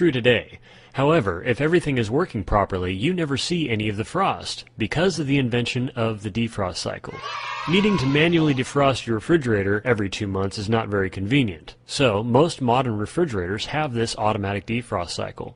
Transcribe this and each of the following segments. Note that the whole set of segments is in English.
true today. However, if everything is working properly, you never see any of the frost, because of the invention of the defrost cycle. Needing to manually defrost your refrigerator every 2 months is not very convenient, so most modern refrigerators have this automatic defrost cycle.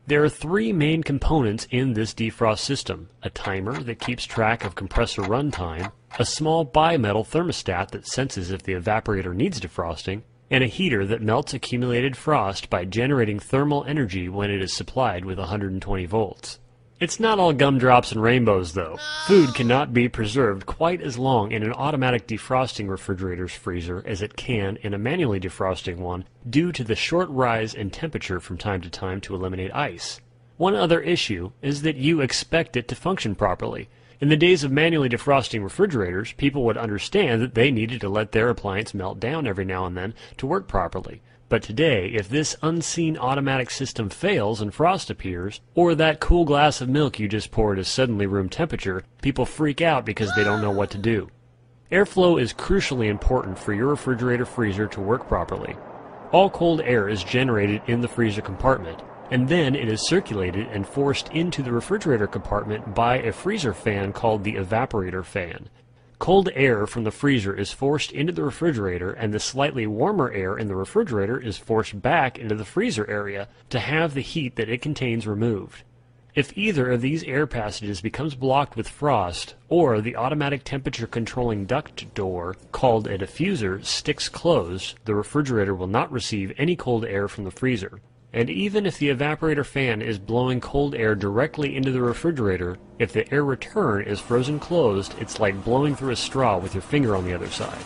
There are 3 main components in this defrost system: a timer that keeps track of compressor runtime, a small bimetal thermostat that senses if the evaporator needs defrosting, and a heater that melts accumulated frost by generating thermal energy when it is supplied with 120 volts. It's not all gumdrops and rainbows though. Food cannot be preserved quite as long in an automatic defrosting refrigerator's freezer as it can in a manually defrosting one due to the short rise in temperature from time to time to eliminate ice. One other issue is that you expect it to function properly. In the days of manually defrosting refrigerators, people would understand that they needed to let their appliance melt down every now and then to work properly. But today, if this unseen automatic system fails and frost appears, or that cool glass of milk you just poured is suddenly room temperature, people freak out because they don't know what to do. Airflow is crucially important for your refrigerator freezer to work properly. All cold air is generated in the freezer compartment, and then it is circulated and forced into the refrigerator compartment by a freezer fan called the evaporator fan. Cold air from the freezer is forced into the refrigerator, and the slightly warmer air in the refrigerator is forced back into the freezer area to have the heat that it contains removed. If either of these air passages becomes blocked with frost, or the automatic temperature controlling duct door, called a diffuser, sticks closed, the refrigerator will not receive any cold air from the freezer. And even if the evaporator fan is blowing cold air directly into the refrigerator, if the air return is frozen closed, it's like blowing through a straw with your finger on the other side.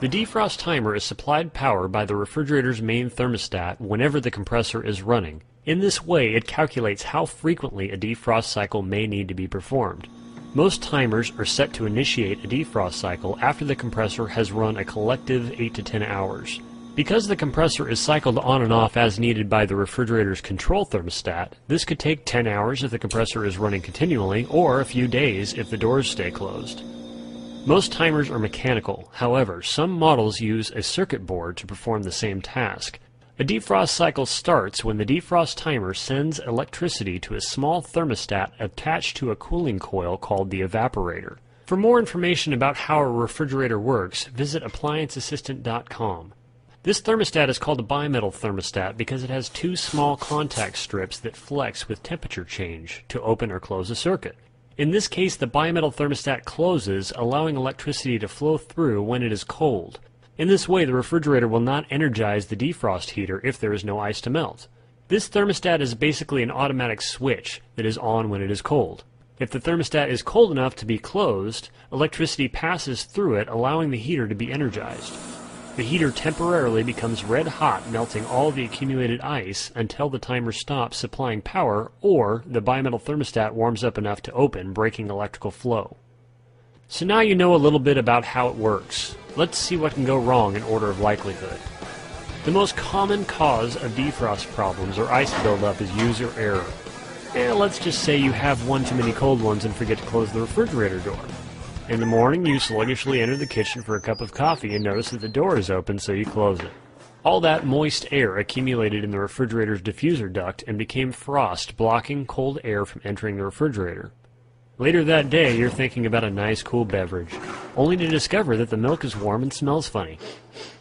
The defrost timer is supplied power by the refrigerator's main thermostat whenever the compressor is running. In this way, it calculates how frequently a defrost cycle may need to be performed. Most timers are set to initiate a defrost cycle after the compressor has run a collective 8 to 10 hours. Because the compressor is cycled on and off as needed by the refrigerator's control thermostat, this could take 10 hours if the compressor is running continually, or a few days if the doors stay closed. Most timers are mechanical. However, some models use a circuit board to perform the same task. A defrost cycle starts when the defrost timer sends electricity to a small thermostat attached to a cooling coil called the evaporator. For more information about how a refrigerator works, visit applianceassistant.com. This thermostat is called a bimetal thermostat because it has 2 small contact strips that flex with temperature change to open or close a circuit. In this case, the bimetal thermostat closes, allowing electricity to flow through when it is cold. In this way, the refrigerator will not energize the defrost heater if there is no ice to melt. This thermostat is basically an automatic switch that is on when it is cold. If the thermostat is cold enough to be closed, electricity passes through it, allowing the heater to be energized. The heater temporarily becomes red hot, melting all the accumulated ice until the timer stops supplying power, or the bimetal thermostat warms up enough to open, breaking electrical flow. So now you know a little bit about how it works. Let's see what can go wrong in order of likelihood. The most common cause of defrost problems or ice buildup is user error. Let's just say you have one too many cold ones and forget to close the refrigerator door. In the morning, you sluggishly enter the kitchen for a cup of coffee and notice that the door is open, so you close it. All that moist air accumulated in the refrigerator's diffuser duct and became frost, blocking cold air from entering the refrigerator. Later that day, you're thinking about a nice cool beverage, only to discover that the milk is warm and smells funny.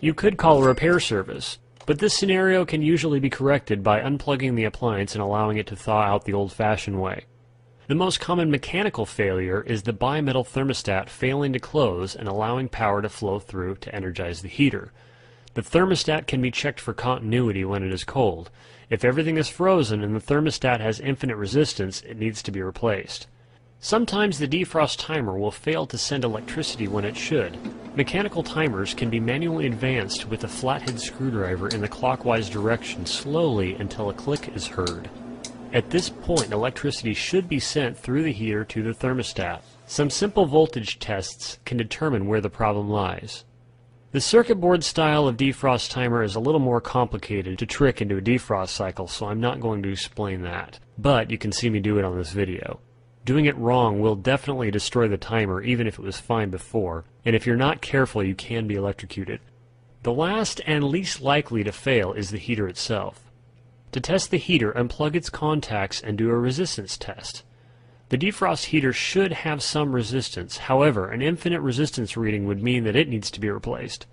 You could call a repair service, but this scenario can usually be corrected by unplugging the appliance and allowing it to thaw out the old-fashioned way. The most common mechanical failure is the bimetal thermostat failing to close and allowing power to flow through to energize the heater. The thermostat can be checked for continuity when it is cold. If everything is frozen and the thermostat has infinite resistance, it needs to be replaced. Sometimes the defrost timer will fail to send electricity when it should. Mechanical timers can be manually advanced with a flathead screwdriver in the clockwise direction slowly until a click is heard. At this point, electricity should be sent through the heater to the thermostat. Some simple voltage tests can determine where the problem lies. The circuit board style of defrost timer is a little more complicated to trick into a defrost cycle, so I'm not going to explain that. But you can see me do it on this video. Doing it wrong will definitely destroy the timer even if it was fine before, and if you're not careful you can be electrocuted. The last and least likely to fail is the heater itself. To test the heater, unplug its contacts and do a resistance test. The defrost heater should have some resistance. However, an infinite resistance reading would mean that it needs to be replaced.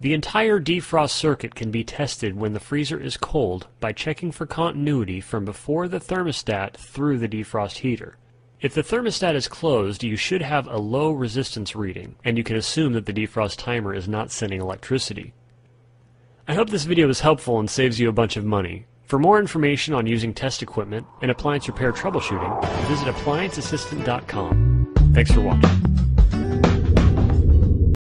The entire defrost circuit can be tested when the freezer is cold by checking for continuity from before the thermostat through the defrost heater. If the thermostat is closed, you should have a low resistance reading, and you can assume that the defrost timer is not sending electricity. I hope this video was helpful and saves you a bunch of money. For more information on using test equipment and appliance repair troubleshooting, visit applianceassistant.com. Thanks for watching.